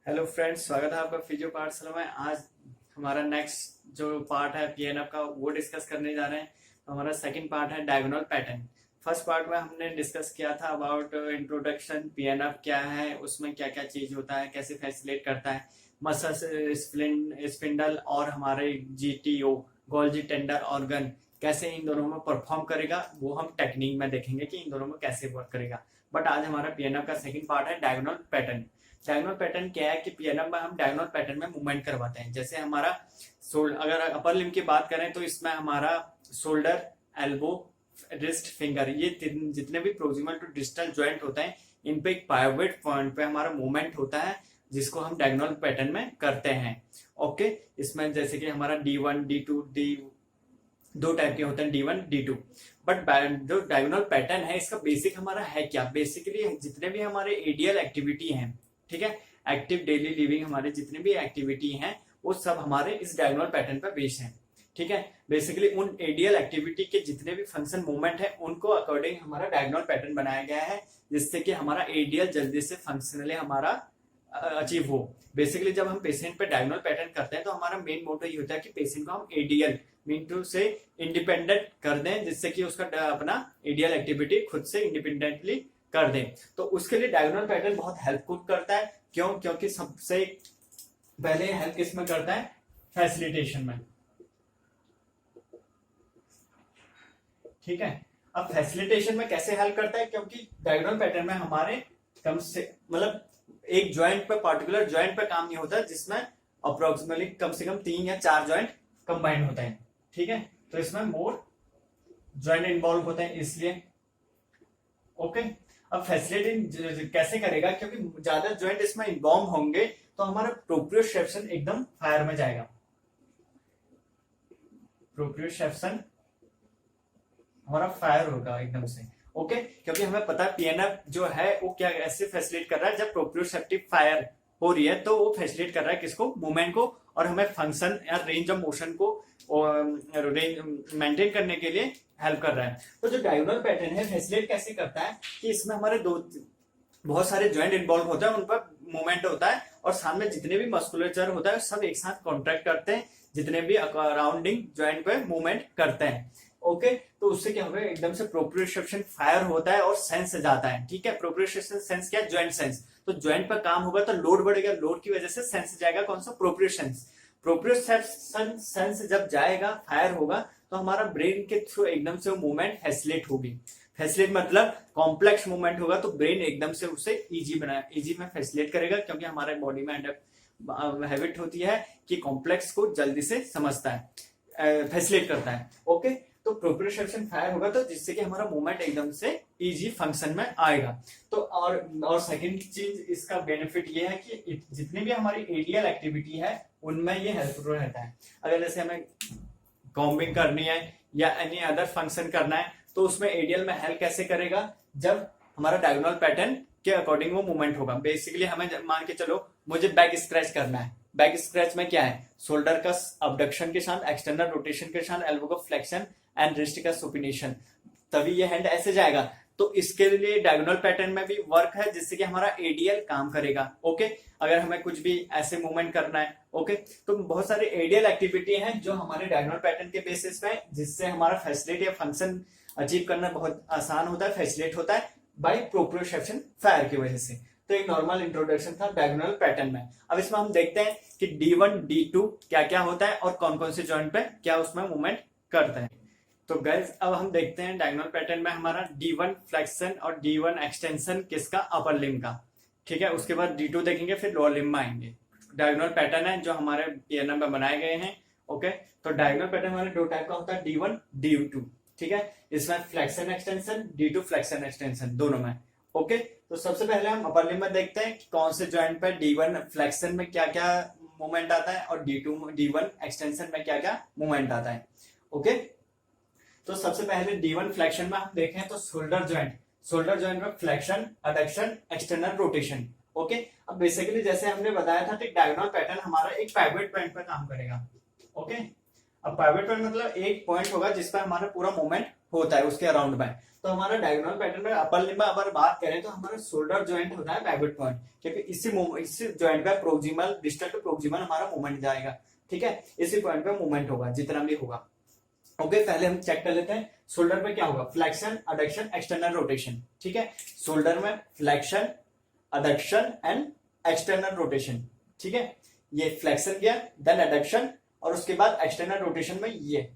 Hello friends, स्वागत है आपका फिजियो पाठशाला में। आज हमारा नेक्स्ट जो पार्ट है पीएनएफ का वो डिस्कस करने जा रहे हैं। तो हमारा सेकंड पार्ट है डायगोनल पैटर्न। फर्स्ट पार्ट में हमने डिस्कस किया था अबाउट इंट्रोडक्शन, पीएनएफ क्या है, उसमें क्या क्या चीज होता है, कैसे फैसिलिटेट करता है, मसल स्पिंडल और हमारे जीटीओ गोल्जी टेंडर ऑर्गन कैसे इन दोनों में परफॉर्म करेगा, वो हम टेक्निक में देखेंगे कि इन दोनों में कैसे वर्क करेगा। बट आज हमारा पीएनएफ का सेकंड पार्ट है डायगोनल पैटर्न। डायगोनल पैटर्न क्या है कि पीएनएफ में हम डायगोनल पैटर्न में मूवमेंट करवाते हैं। जैसे हमारा अगर अपर लिम्ब की बात करें तो इसमें हमारा शोल्डर, एल्बो, रिस्ट, फिंगर, ये जितने भी प्रोक्सिमल टू डिस्टल जॉइंट होते हैं, इन पे एक पाइवट पॉइंट पे हमारा मूवमेंट होता है जिसको हम डायगोनल पैटर्न में करते हैं। ओके, इसमें जैसे कि हमारा D1, D2, दो टाइप के होते हैं, D1, D2। बट जो डायगोनल पैटर्न है इसका बेसिक हमारा है क्या, बेसिकली जितने भी हमारे एडियल एक्टिविटी हैं, ठीक है, एक्टिव डेली लिविंग हमारे जितने भी एक्टिविटी हैं वो सब हमारे इस डायगोनल पैटर्न पर बेस्ड हैं। ठीक है, बेसिकली उन एडियल एक्टिविटी के जितने भी फंक्शन मूवमेंट है उनको अकॉर्डिंग हमारा डायगोनल पैटर्न बनाया गया है, जिससे कि हमारा एडियल जल्दी से फंक्शनली हमारा अचीव हो। बेसिकली जब हम पेशेंट पे डायगोनल पैटर्न करते हैं तो हमारा मेन मोटो ये होता है कि पेशेंट को हम एडियल मीन टू से इंडिपेंडेंट कर दें, जिससे कि उसका अपना एडियल एक्टिविटी खुद से इंडिपेंडेंटली कर दें। तो उसके लिए डायगोनल पैटर्न बहुत हेल्पफुल करता है। क्यों? क्योंकि सबसे पहले हेल्प किसमें करता है? फैसिलिटेशन में। ठीक है, अब फैसिलिटेशन में कैसे हेल्प करता है? क्योंकि डायगोनल पैटर्न में हमारे कम से मतलब एक ज्वाइंट पे, पर्टिकुलर ज्वाइंट पे काम नहीं होता, जिसमें अप्रोक्सीमेटली कम से कम 3 या 4 ज्वाइंट कंबाइंड होते हैं। ठीक है, तो इसमें मोर ज्वाइंट इन्वॉल्व होते हैं इसलिए। ओके, अब फैसिलिटी कैसे करेगा? क्योंकि ज्यादा ज्वाइंट इसमें इन्वॉल्व होंगे तो हमारा प्रोप्रियोसेप्शन एकदम फायर में जाएगा। प्रोप्रियोसेप्शन हमारा फायर होगा एकदम से। ओके, क्योंकि हमें पता है पीएनएफ जो है वो क्या ऐसे फैसिलिटेट कर रहा है, जब प्रोप्रियोसेप्टिव फायर हो रही है तो वो फैसिलिटेट कर रहा है किसको? मूवमेंट को, और हमें फंक्शन या रेंज ऑफ मोशन को रेंज मेंटेन करने के लिए हेल्प कर रहा है। तो जो डायगोनल पैटर्न है फैसिलिटेट कैसे करता है कि इसमें हमारे बहुत सारे ज्वाइंट इन्वॉल्व होते हैं, उन पर मूवमेंट होता है, और सामने जितने भी मस्कुलेचर होता है सब एक साथ कॉन्ट्रैक्ट करते हैं, जितने भी अराउंडिंग ज्वाइंट पे मूवमेंट करते हैं। ओके, तो उससे क्या होगा? एकदम से प्रोप्रियोसेप्शन फायर होता है और सेंस जाता है। ठीक है, प्रोप्रियोसेप्शन सेंस क्या? Joint sense. तो ज्वाइंट पर काम होगा तो लोड बढ़ेगा, लोड की वजह से सेंस जाएगा, कौन सा? प्रोप्रियोसेप्शन। प्रोप्रियोसेप्शन सेंस जब जाएगा, फायर होगा, तो हमारा ब्रेन के थ्रू एकदम से वो मूवमेंट फैसिलिटेट होगी। फैसिलिटेट मतलब कॉम्प्लेक्स मूवमेंट होगा तो ब्रेन एकदम से उसे इजी में फैसिलिटेट करेगा, क्योंकि हमारे बॉडी में हैबिट होती है कि कॉम्प्लेक्स को जल्दी से समझता है, फैसिलिटेट करता है। ओके, तो प्रोप्रियोसेप्शन फायर होगा तो जिससे कि हमारा मूवमेंट एकदम से इजी फंक्शन में आएगा। तो और सेकंड चीज इसका बेनिफिट ये है कि जितनी भी हमारी एडियल एक्टिविटी है उनमें ये हेल्पफुल रहता है। अगर जैसे हमें कॉम्बिंग करनी है या एनी अदर फंक्शन करना है तो उसमें एडियल में हेल्प कैसे करेगा? जब हमारा डायगोनल पैटर्न के अकॉर्डिंग वो मूवमेंट होगा। बेसिकली हमें मान के चलो मुझे बैक स्क्रैच करना है। बैक स्क्रैच में क्या है? शोल्डर का अबडक्शन के साथ, एक्सटर्नल रोटेशन के साथ, एल्बो का फ्लेक्शन एंड रिस्ट का सुपिनेशन, तभी ये हैंड ऐसे जाएगा। तो इसके लिए डायगोनल पैटर्न में भी वर्क है, जिससे कि हमारा एडियल काम करेगा। ओके, अगर हमें कुछ भी ऐसे मूवमेंट करना है, ओके, तो बहुत सारे एडियल एक्टिविटी हैं जो हमारे डायगोनल पैटर्न के बेसिस पे, जिससे हमारा फैसिलिटी या फंक्शन अचीव करना बहुत आसान होता है, फैसिलिटेट होता है बाय प्रोप्रियोसेप्शन फायर की वजह से। तो एक नॉर्मल इंट्रोडक्शन था डायगोनल पैटर्न में। अब इसमें हम देखते हैं कि D1, D2 क्या क्या होता है और कौन कौन से जॉइंट पे क्या उसमें मूवमेंट करता है। तो गाइस अब हम देखते हैं डायगोनल पैटर्न में हमारा D1 फ्लेक्शन और D1 एक्सटेंशन किसका? अपर लिम्ब का। ठीक है, उसके बाद D2 देखेंगे, फिर लोअर लिम्ब में आएंगे। डायगोनल पैटर्न है जो हमारे पीएनएफ में बनाए गए हैं। ओके, तो डायगोनल पैटर्न हमारे दो टाइप का होता है, D1, D2। ठीक है, इसमें flexion extension, D2 flexion extension दोनों में। ओके, तो सबसे पहले हम अपर लिम्ब में देखते हैं कि कौन से जॉइंट पर D1 फ्लेक्शन में क्या क्या मूवमेंट आता है और D1 एक्सटेंशन में क्या क्या मूवमेंट आता है। ओके, तो सबसे पहले D1 फ्लेक्शन में हम देखें तो शोल्डर ज्वाइंट में flexion, adduction, external rotation. Okay, अब बेसिकली जैसे हमने बताया था कि डायगोनल पैटर्न हमारा एक पाइवट पॉइंट पर काम करेगा। ओके, अब पाइवट पॉइंट मतलब एक पॉइंट होगा जिस पर हमारा पूरा मूवमेंट होता है उसके अराउंड में। तो हमारा डायगोनल पैटर्न में अपर लिम्ब में अगर बात करें तो हमारा शोल्डर जॉइंट होता है बैकवर्ड पॉइंट, क्योंकि इसी जॉइंट का प्रोक्सिमल डिस्टल टू प्रोक्सिमल हमारा मूवमेंट जाएगा। ठीक है, इसी पॉइंट पे मूवमेंट होगा जितना भी होगा। ओके, पहले हम चेक कर लेते हैं शोल्डर पे क्या होगा, फ्लेक्शन, अडक्शन, एक्सटर्नल रोटेशन। ठीक है, शोल्डर में flexion, adduction and external rotation. ठीक है, ये फ्लेक्शन किया, देन अडक्शन, और उसके बाद एक्सटर्नल रोटेशन में ये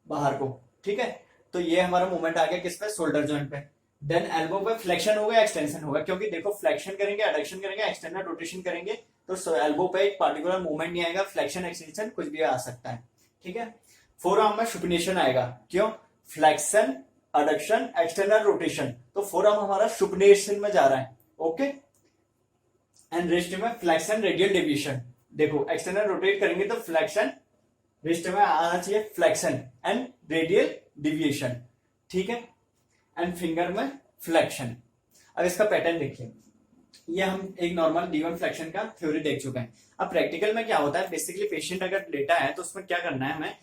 बाहर को। ठीक है, तो ये हमारा मूवमेंट आ गया किस पे, शोल्डर जॉइंट पे। देन एल्बो पे फ्लेक्शन होगा, एक्सटेंशन होगा, क्योंकि देखो फ्लेक्शन करेंगे, अडक्शन करेंगे, एक्सटर्नल रोटेशन करेंगे तो एल्बो पे एक पार्टिकुलर मूवमेंट नहीं आएगा, फ्लेक्शन एक्सटेंशन कुछ भी आ सकता है। ठीक है, फोर आर्म में सुपिनेशन आएगा, क्यों, फ्लेक्शन, अडक्शन, एक्सटर्नल रोटेशन, तो फोर आर्म हमारा सुपिनेशन में जा रहा है। ओके, एंड रिस्ट में फ्लेक्शन, रेडियल डेविएशन। देखो एक्सटर्नल रोटेट करेंगे तो फ्लेक्शन, रिस्ट में आना चाहिए फ्लेक्शन एंड रेडियल डिविएशन। ठीक है, एंड फिंगर में फ्लेक्शन। अब इसका पैटर्न देखिए, ये हम एक नॉर्मल D1 फ्लेक्शन का थ्योरी देख चुके हैं। अब प्रैक्टिकल में क्या होता है, बेसिकली पेशेंट अगर लेटा है तो उसमें क्या करना है, हमें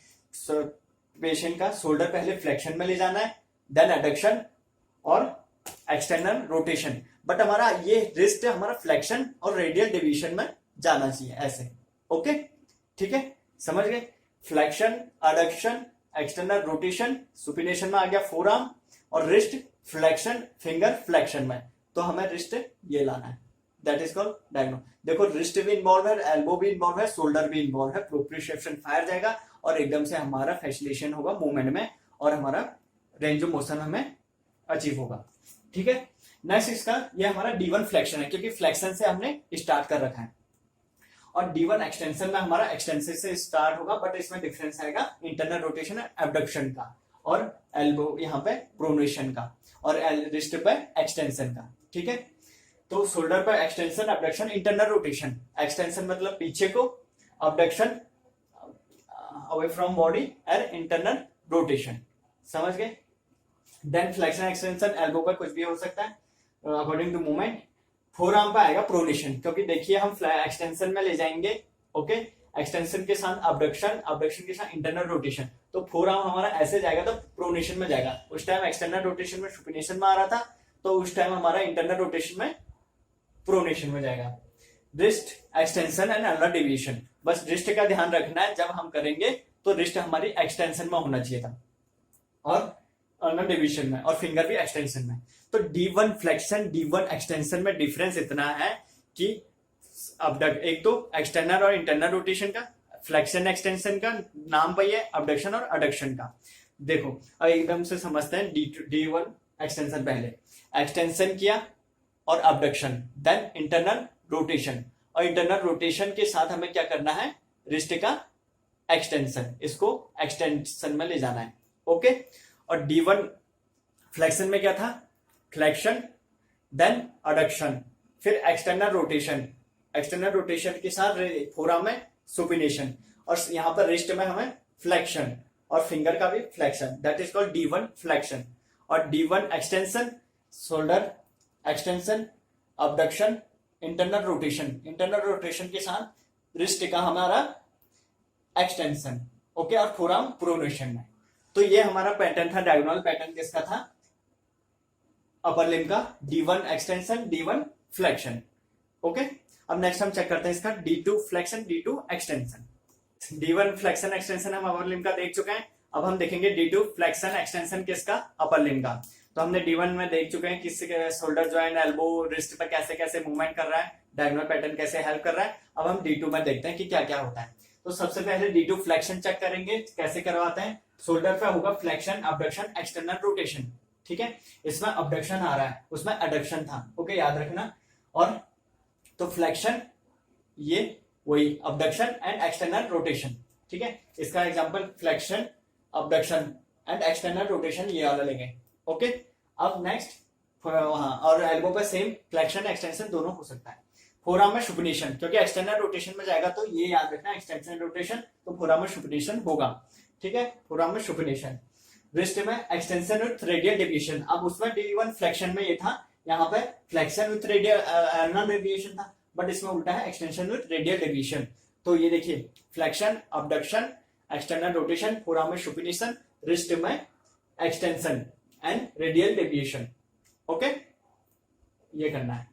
पेशेंट का शोल्डर पहले फ्लेक्शन में ले जाना है, देन एडक्शन और एक्सटर्नल रोटेशन। बट हमारा ये रिस्ट हमारा फ्लेक्शन और रेडियल डिवीजन में जाना चाहिए ऐसे। ओके, ठीक है, समझ गए, flexion, adduction, external rotation, supination में आ गया फोर आर्म, और रिस्ट फ्लेक्शन, फिंगर फ्लेक्शन में, तो हमें रिस्ट ये लाना है, दैट इज कॉल्ड डायग्नो। देखो रिस्ट भी इन्वॉल्व है, एल्बो भी इन्वॉल्व है, शोल्डर भी इन्वॉल्व है, प्रोप्रियोसेप्शन फायर जाएगा और एकदम से हमारा फैसिलेशन होगा मूवमेंट में, और हमारा रेंज ऑफ मोशन हमें अचीव होगा। ठीक है, नेक्स्ट इसका ये हमारा D1 फ्लेक्शन है, क्योंकि फ्लेक्शन से हमने स्टार्ट कर रखा है, और D1 एक्सटेंशन में हमारा एक्सटेंशन से स्टार्ट होगा, बट इसमें डिफरेंस आएगा इंटरनल रोटेशन एबडक्शन का, और एल्बो यहाँ पे प्रोनेशन का, और रिस्ट पे एक्सटेंशन का। ठीक है, तो शोल्डर पर extension, abduction, internal rotation. Extension मतलब पीछे को, abduction away from body, and internal rotation. समझ गए, देन फ्लेक्शन, एक्सटेंशन, एल्बो पर कुछ भी हो सकता है according to movement. Forearm पे आएगा प्रोनेशन, क्योंकि देखिए हम एक्सटेंशन में ले जाएंगे। ओके, एक्सटेंशन के साथ अबडक्शन, अबडक्शन के साथ इंटरनल रोटेशन, तो फोर आर्म हमारा ऐसे जाएगा तो प्रोनेशन में जाएगा। उस टाइम एक्सटर्नल रोटेशन में सुपिनेशन में आ रहा था, तो उस टाइम हमारा इंटरनल रोटेशन में प्रोनेशन में जाएगा। Wrist extension and ulnar deviation, बस रिस्ट का ध्यान रखना है, जब हम करेंगे तो रिस्ट हमारी एक्सटेंशन में होना चाहिए था, और अल्नर डेविएशन में, और फिंगर भी एक्सटेंशन में। तो D1 फ्लेक्शन, D1 एक्सटेंशन में डिफरेंस इतना है कि अबडक्ट, एक तो एक्सटर्नल और इंटरनल रोटेशन का, फ्लेक्शन एक्सटेंशन का नाम पे है, अबडक्शन और अडक्शन का। देखो अब एकदम से समझते हैं, D1 एक्सटेंशन, पहले एक्सटेंशन किया और अबडक्शन, देन इंटरनल रोटेशन, और इंटरनल रोटेशन के साथ हमें क्या करना है, रिस्ट का एक्सटेंशन, इसको एक्सटेंशन में ले जाना है। ओके, और D1 फ्लेक्शन में क्या था, फ्लेक्शन, देन अडक्शन, फिर एक्सटर्नल रोटेशन, एक्सटर्नल रोटेशन के साथ फोरआर्म में सुपिनेशन, और यहां पर रिस्ट में हमें फ्लेक्शन, और फिंगर का भी flexion, that is called D1 flexion. और D1 extension, shoulder extension, abduction, internal rotation, internal rotation के साथ रिस्ट का हमारा एक्सटेंशन। ओके, और फोरआर्म प्रोनेशन में। तो ये हमारा पैटर्न था, डायगोनल पैटर्न किसका था, अपर लिम्ब का, D1 extension, D1 flexion. Okay, अब नेक्स्ट हम चेक करते हैं इसका D2 flexion, D2 extension. D1 flexion extension हम अपर लिम्ब का देख चुके हैं, अब हम देखेंगे D2 फ्लेक्शन एक्सटेंशन किसका, अपर लिम्ब का। तो हमने D1 में देख चुके हैं किसी शोल्डर जॉइंट, एल्बो, रिस्ट पर कैसे कैसे मूवमेंट कर रहा है, डायगोनल पैटर्न कैसे हेल्प कर रहा है। अब हम D2 में देखते हैं कि क्या क्या होता है। तो सबसे पहले D2 फ्लेक्शन चेक करेंगे, कैसे करवाते हैं। शोल्डर पे होगा फ्लेक्शन, अबडक्शन, एक्सटर्नल रोटेशन। ठीक है, इसमें अबडक्शन आ रहा है, उसमें एडक्शन था। ओके, याद रखना। और तो फ्लेक्शन, ये वही अबडक्शन एंड एक्सटर्नल रोटेशन। ठीक है, इसका example flexion, abduction and external rotation, ये वाला लेंगे। ओके, अब नेक्स्ट वहां, और एल्बो पे सेम फ्लेक्शन एक्सटेंशन दोनों हो सकता है। फोरआर्म में सुपिनेशन, क्योंकि एक्सटर्नल रोटेशन में जाएगा, तो ये याद रखना, एक्सटेंशन रोटेशन, तो फोरआर्म में सुपिनेशन होगा। ठीक है, फोरआर्म में सुपिनेशन। रिस्ट में एक्सटेंशन विथ रेडियल डेविएशन, अब उसमें D1 फ्लेक्शन में ये था, यहाँ पे flexion with radial ulnar deviation था, बट इसमें उल्टा है, एक्सटेंशन विथ रेडियल डेविएशन। तो ये देखिए, flexion, abduction, external rotation, forearm में सुपिनेशन, रिस्ट में extension and radial deviation. Okay, ये करना है।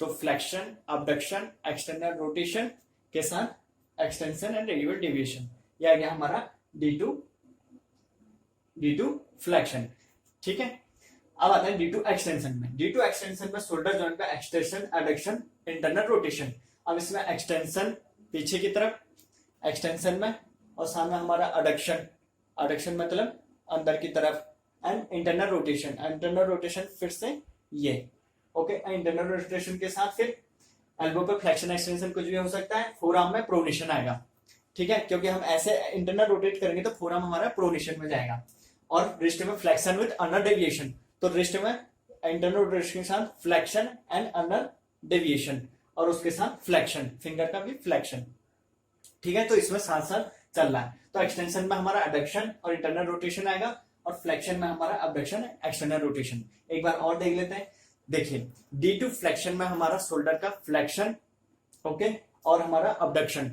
तो फ्लेक्शन, अबडक्शन, एक्सटर्नल रोटेशन के साथ एक्सटेंशन एंड रेडियल डेविएशन, ये आ गया हमारा D2 फ्लेक्शन। ठीक है, अब आता है D2 एक्सटेंशन में। D2 एक्सटेंशन में शोल्डर जॉइंट का एक्सटेंशन, एडक्शन, इंटरनल रोटेशन। अब इसमें एक्सटेंशन पीछे की तरफ एक्सटेंशन में, और सामने हमारा एडक्शन, एडक्शन मतलब अंदर की तरफ, and internal rotation, internal rotation फिर से ये। ओके, इंटरनल रोटेशन के साथ फिर एल्बो पे फ्लेक्शन एक्सटेंशन कुछ भी हो सकता है। फोर आर्म में प्रोनेशन आएगा। ठीक है, क्योंकि हम ऐसे इंटरनल रोटेट करेंगे तो फोर आर्म हमारा प्रोनेशन में जाएगा। और रिस्ट में फ्लेक्शन विद अनर डेविएशन, तो रिस्ट में इंटरनल रोटेशन के साथ फ्लेक्शन एंड अनर डेविएशन, और उसके साथ फ्लेक्शन, फिंगर का भी फ्लेक्शन। ठीक है, तो इसमें साथ साथ चल रहा है। तो एक्सटेंशन में हमारा एडक्शन और इंटरनल रोटेशन आएगा, और फ्लेक्शन में हमारा अबडक्शन, एक्सटर्नल रोटेशन। एक बार और देख लेते हैं। देखिए, D2 फ्लेक्शन में हमारा शोल्डर का फ्लेक्शन, ओके, और हमारा अबडक्शन।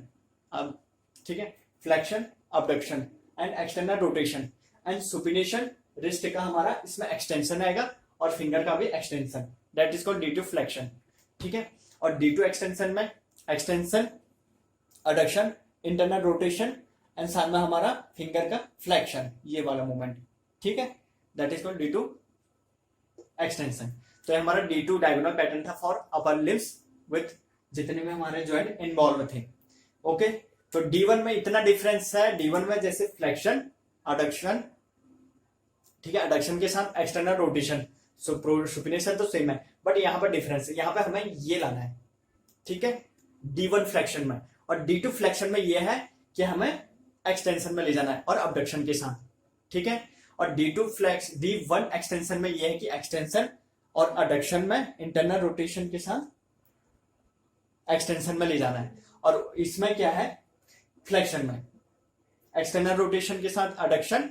अब ठीक है, flexion, abduction and external rotation and supination, wrist का हमारा इसमें एक्सटेंशन आएगा और फिंगर का भी extension, that is called D2 flexion. ठीक है, और D2 एक्सटेंशन में extension, adduction, internal rotation and साथ में हमारा फिंगर का फ्लेक्शन, ये वाला मूवमेंट। ठीक है, that is called D2 extension. तो ये हमारा D2 डायगोनल पैटर्न था फॉर अपर लिम्स विथ जितने में हमारे जॉइंट इन्वॉल्व थे। ओके, तो D1 में इतना डिफरेंस है। D1 में जैसे फ्लेक्शन, एडक्शन, ठीक है, एडक्शन के साथ एक्सटर्नल रोटेशन, सुपिनेशन तो सेम है, बट यहाँ पर डिफरेंस है। यहाँ पे हमें ये लाना है। ठीक है, D1 फ्लेक्शन में, और D2 फ्लेक्शन में ये है कि हमें एक्सटेंशन में ले जाना है और अबडक्शन के साथ। ठीक है, और D1 एक्सटेंशन में ये है कि एक्सटेंशन और अडक्शन में इंटरनल रोटेशन के साथ एक्सटेंशन में ले जाना है। और इसमें क्या है, फ्लेक्शन में एक्सटर्नल रोटेशन के साथ अडक्शन,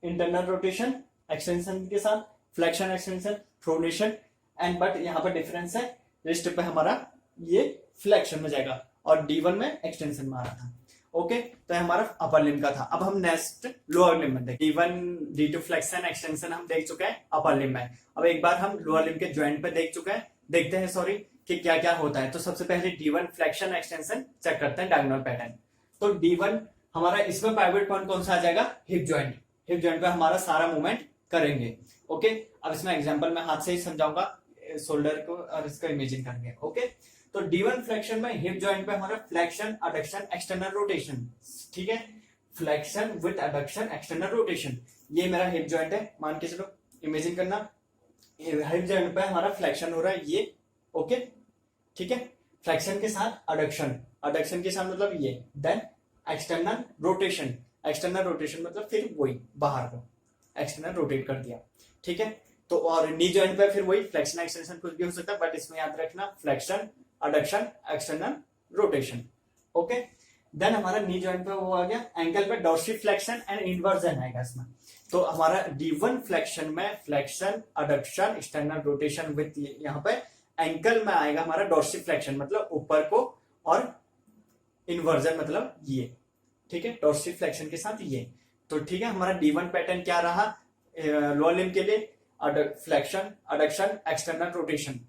इंटरनल रोटेशन एक्सटेंशन के साथ flexion, extension, pronation and, but यहाँ पर डिफरेंस है, रिस्ट पे हमारा ये फ्लेक्शन में जाएगा और D1 में एक्सटेंशन में आ रहा था। ओके, तो हमारा अपर लिम्ब का था। अब हम नेक्स्ट लोअर लिम्ब में देखें। D1, D2 फ्लेक्शन, एक्सटेंशन हम देख चुके हैं अपर लिम्ब में। अब एक बार हम लोअर लिम्ब के ज्वाइंट पे देखते हैं सॉरी, कि क्या क्या होता है। तो सबसे पहले D1 फ्लेक्शन, एक्सटेंशन चेक करते हैं, डायगोनल पैटर्न। तो D1 हमारा, इसमें पाइवट पॉइंट कौन सा आ जाएगा, हिप ज्वाइंट। हिप ज्वाइंट पे हमारा सारा मूवमेंट करेंगे। ओके, अब इसमें एग्जांपल मैं हाथ से ही समझाऊंगा, शोल्डर को और इसका इमेजिंग करेंगे। ओके, तो D1 फ्लेक्शन में हिप जॉइंट पे हमारा फ्लेक्शन, एडक्शन, एक्सटर्नल रोटेशन। ठीक है, flexion with adduction, external rotation, ये मेरा हिप जॉइंट है, मान के चलो, इमेजिंग करना। हिप जॉइंट पे हमारा फ्लेक्शन हो रहा है ये। ओके, ठीक है, फ्लेक्शन के साथ एडक्शन, एडक्शन के साथ मतलब ये, then external rotation, external rotation मतलब फिर वही बाहर को एक्सटर्नल रोटेट कर दिया। ठीक है, तो और नी जॉइंट पे फिर वही फ्लेक्शन, एक्सटेंशन कुछ भी हो सकता है, बट इसमें याद रखना flexion, adduction, external rotation. Okay, then हमारा नी जॉइंट पे वो आ गया, एंकल पे डॉर्सिफ्लेक्शन एंड इन्वर्जन आएगा इसमें। तो हमारा D1 फ्लेक्शन में flexion, adduction, external rotation with, यहाँ पे एंकल में आएगा हमारा डॉर्सिफ्लेक्शन मतलब ऊपर को, और इन्वर्जन मतलब ये। ठीक है, डॉर्सिफ्लेक्शन के साथ ये। तो ठीक है, हमारा D1 पैटर्न क्या रहा लोअर लिम्ब के लिए, flexion, adduction, external rotation,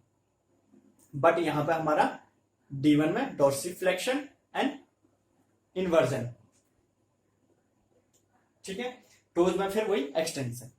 but यहां पे हमारा D1 में डॉर्सिफ्लेक्शन एंड इन्वर्जन। ठीक है, टोज में फिर वही एक्सटेंशन।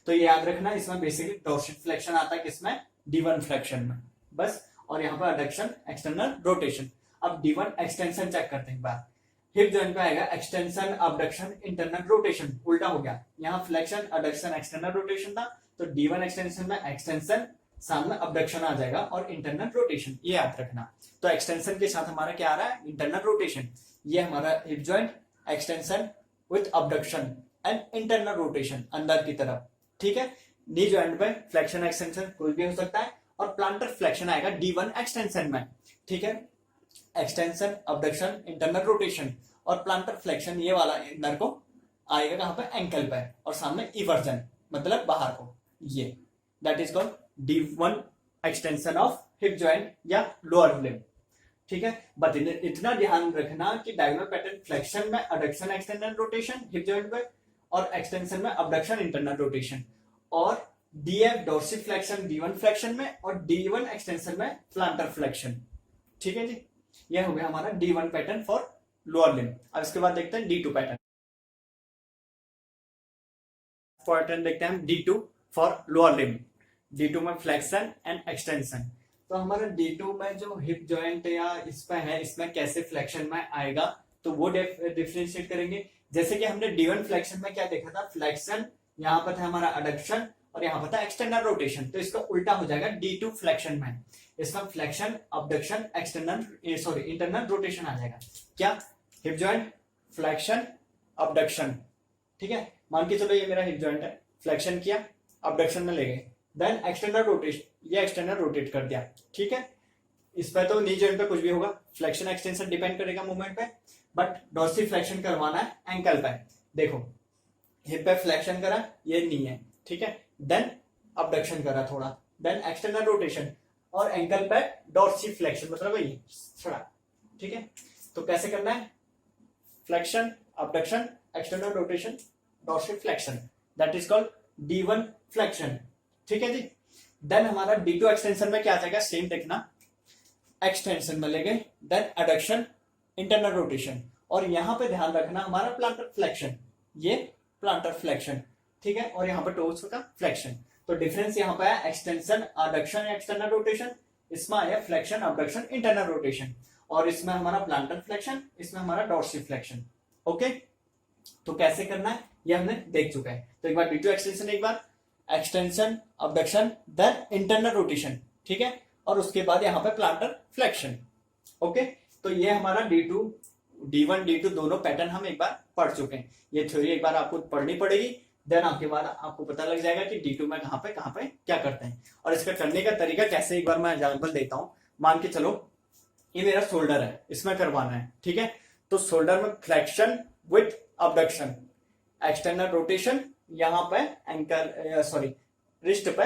तो ये याद रखना, इसमें बेसिकली डॉर्सिफ्लेक्शन आता है किसमें, D1 फ्लेक्शन में बस, और यहाँ पर एडक्शन, एक्सटर्नल रोटेशन। अब D1 एक्सटेंशन चेक करते हैं एक बार। हिप जॉइंट पे आएगा एक्सटेंशन, अबडक्शन, इंटरनल रोटेशन, उल्टा हो गया, यहाँ फ्लेक्शन, एडक्शन, एक्सटर्नल रोटेशन था, तो D1 एक्सटेंशन में एक्सटेंशन, सामने अबडक्शन आ जाएगा और इंटरनल रोटेशन, ये याद रखना। तो एक्सटेंशन के साथ हमारा क्या आ रहा है, इंटरनल रोटेशन। ये हमारा hip joint, extension with abduction and internal rotation अंदर की तरफ। ठीक है, नी जॉइंट पे फ्लेक्शन, एक्सटेंशन कुछ भी हो सकता है, और प्लांटर फ्लेक्शन आएगा D1 एक्सटेंशन में। ठीक है, एक्सटेंशन, अबडक्शन, इंटरनल रोटेशन और प्लांटर फ्लेक्शन, ये वाला अंदर को आएगा कहां पे, एंकल पे, और सामने इवर्जन मतलब बाहर को, ये that is called D1 extension of hip joint या लोअर लिम्ब। ठीक है, बट इतना ध्यान रखना कि डायगोनल पैटर्न फ्लेक्शन में adduction, external rotation hip joint पे, और एक्सटेंशन में अबडक्शन इंटरनल रोटेशन, और डीएफ डोर्सिफ्लेक्शन D1 फ्लेक्शन में और D1 एक्सटेंशन में प्लांटर फ्लेक्शन। ठीक है जी, यह हो गया हमारा D1 pattern for lower limb. अब इसके बाद देखते हैं D2 पैटर्न। पैटर्न देखते हैं हम D2 for lower limb. D2 में फ्लेक्शन एंड एक्सटेंशन। तो हमारा D2 में जो हिप जॉइंट या इसमें है, इसमें कैसे फ्लेक्शन में आएगा तो वो डिफरेंशिएट करेंगे। जैसे कि हमने D1 फ्लेक्शन में क्या देखा था, फ्लेक्शन, यहाँ पर था हमारा अडक्शन और यहाँ पर था एक्सटर्नल रोटेशन। तो इसका उल्टा हो जाएगा D2 फ्लेक्शन में, इसमें flexion abduction external sorry internal rotation आ जाएगा। क्या, हिप जॉइंट फ्लेक्शन अबडक्शन। ठीक है, मान के चलो ये मेरा हिप जॉइंट है, फ्लेक्शन किया, अबडक्शन में ले गए, देन एक्सटर्नल रोटेशन, ये एक्सटर्नल रोटेट कर दिया। ठीक है, इस पे तो नी जॉइंट पे कुछ भी होगा, फ्लेक्शन एक्सटेंशन डिपेंड करेगा मूवमेंट पे, बट डॉर्सी फ्लेक्शन करवाना है एंकल पे। देखो हिप पे फ्लेक्शन करा, ये नी है, ठीक है, देन अबडक्शन करा थोड़ा, देन एक्सटर्नल रोटेशन, और एंकल पे डॉर्सी फ्लेक्शन, मतलब ये थोड़ा। ठीक है, तो कैसे करना है, flexion abduction external rotation dorsiflexion, that is called D1 flexion. ठीक है जी, देन हमारा D2 एक्सटेंशन में क्या आ जाएगा, सेम देखना, एक्सटेंशन में ले गए, देन एडक्शन इंटरनल रोटेशन, और यहां पे ध्यान रखना हमारा प्लांटर फ्लेक्शन, ये प्लांटर फ्लेक्शन। ठीक है, और यहाँ पे टोस का फ्लेक्शन। तो डिफरेंस यहाँ पे है एक्सटेंशन अडक्शन एक्सटर्नल रोटेशन, इसमें आया फ्लेक्शन अबडक्शन इंटरनल रोटेशन, और इसमें हमारा प्लांटर फ्लेक्शन, इसमें हमारा डॉर्सी फ्लेक्शन। ओके, तो कैसे करना है ये हमने देख चुका है। तो एक बार D2 एक्सटेंशन, एक बार extension abduction, then internal rotation. ठीक है, और उसके बाद यहाँ पे प्लांटर फ्लेक्शन। ओके, तो ये हमारा D2 D1 D2 दोनों पैटर्न हम एक बार पढ़ चुके हैं। ये थ्योरी एक बार आपको पढ़नी पड़ेगी, देन आपके बाद आपको पता लग जाएगा कि D2 में कहां पे क्या करते हैं, और इसका करने का तरीका कैसे, एक बार मैं एग्जाम्पल देता हूं। मान के चलो ये मेरा शोल्डर है, इसमें करवाना है। ठीक है, तो शोल्डर में flexion with abduction, external rotation, यहां पे एंकल सॉरी रिस्ट पे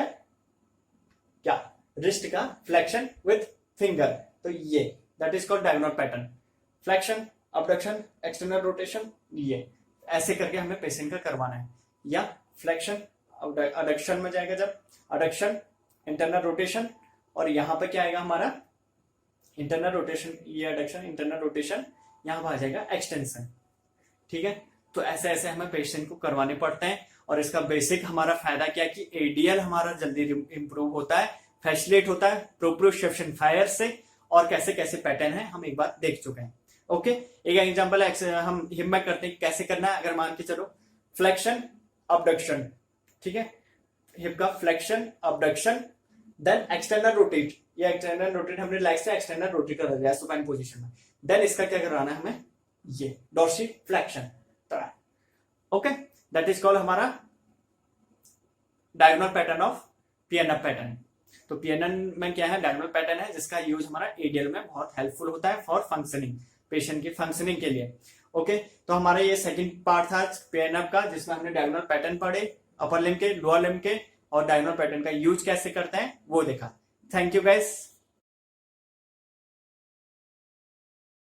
क्या, रिस्ट का फ्लेक्शन विथ फिंगर, तो ये that is called diagonal pattern, flexion abduction external rotation, ये ऐसे करके हमें पेशेंट का करवाना है। या फ्लेक्शन अडक्शन में जाएगा जब, अडक्शन इंटरनल रोटेशन, और यहां पे क्या आएगा हमारा इंटरनल रोटेशन, ये अडक्शन इंटरनल रोटेशन, यहां पर आ जाएगा एक्सटेंशन। ठीक है, तो ऐसे ऐसे हमें पेशेंट को करवाने पड़ते हैं, और इसका बेसिक हमारा फायदा क्या है कि एडीएल हमारा जल्दी इंप्रूव होता है, फैसिलिटेट होता है प्रोप्रियोसेप्शन फायर से, और कैसे कैसे पैटर्न है हम एक बार देख चुके हैं। ओके, एक एग्जांपल हम हिप में करते हैं, कैसे करना है। अगर मान के चलो फ्लेक्शन अबडक्शन, ठीक है, हिप का flexion abduction, then external rotate, ये एक्सटर्नल रोटेट हमने लाइक से एक्सटर्नल रोटेट कर दिया सुपाइन पोजीशन में, देन इसका क्या कराना है हमें, ये dorsiflexion. Okay, that is called हमारा diagonal pattern of PNF pattern. तो PNF में क्या है, डायगोनल पैटर्न है जिसका यूज हमारा एडीएल में बहुत हेल्पफुल होता है फॉर फंक्शनिंग, पेशेंट की फंक्शनिंग के लिए। ओके, तो हमारा ये सेकंड पार्ट था PNF का, जिसमें हमने डायगोनल पैटर्न पढ़े, अपर लिम्ब के, लोअर लिम्ब के, और डायगोनल पैटर्न का यूज कैसे करते हैं वो देखा। Thank you guys.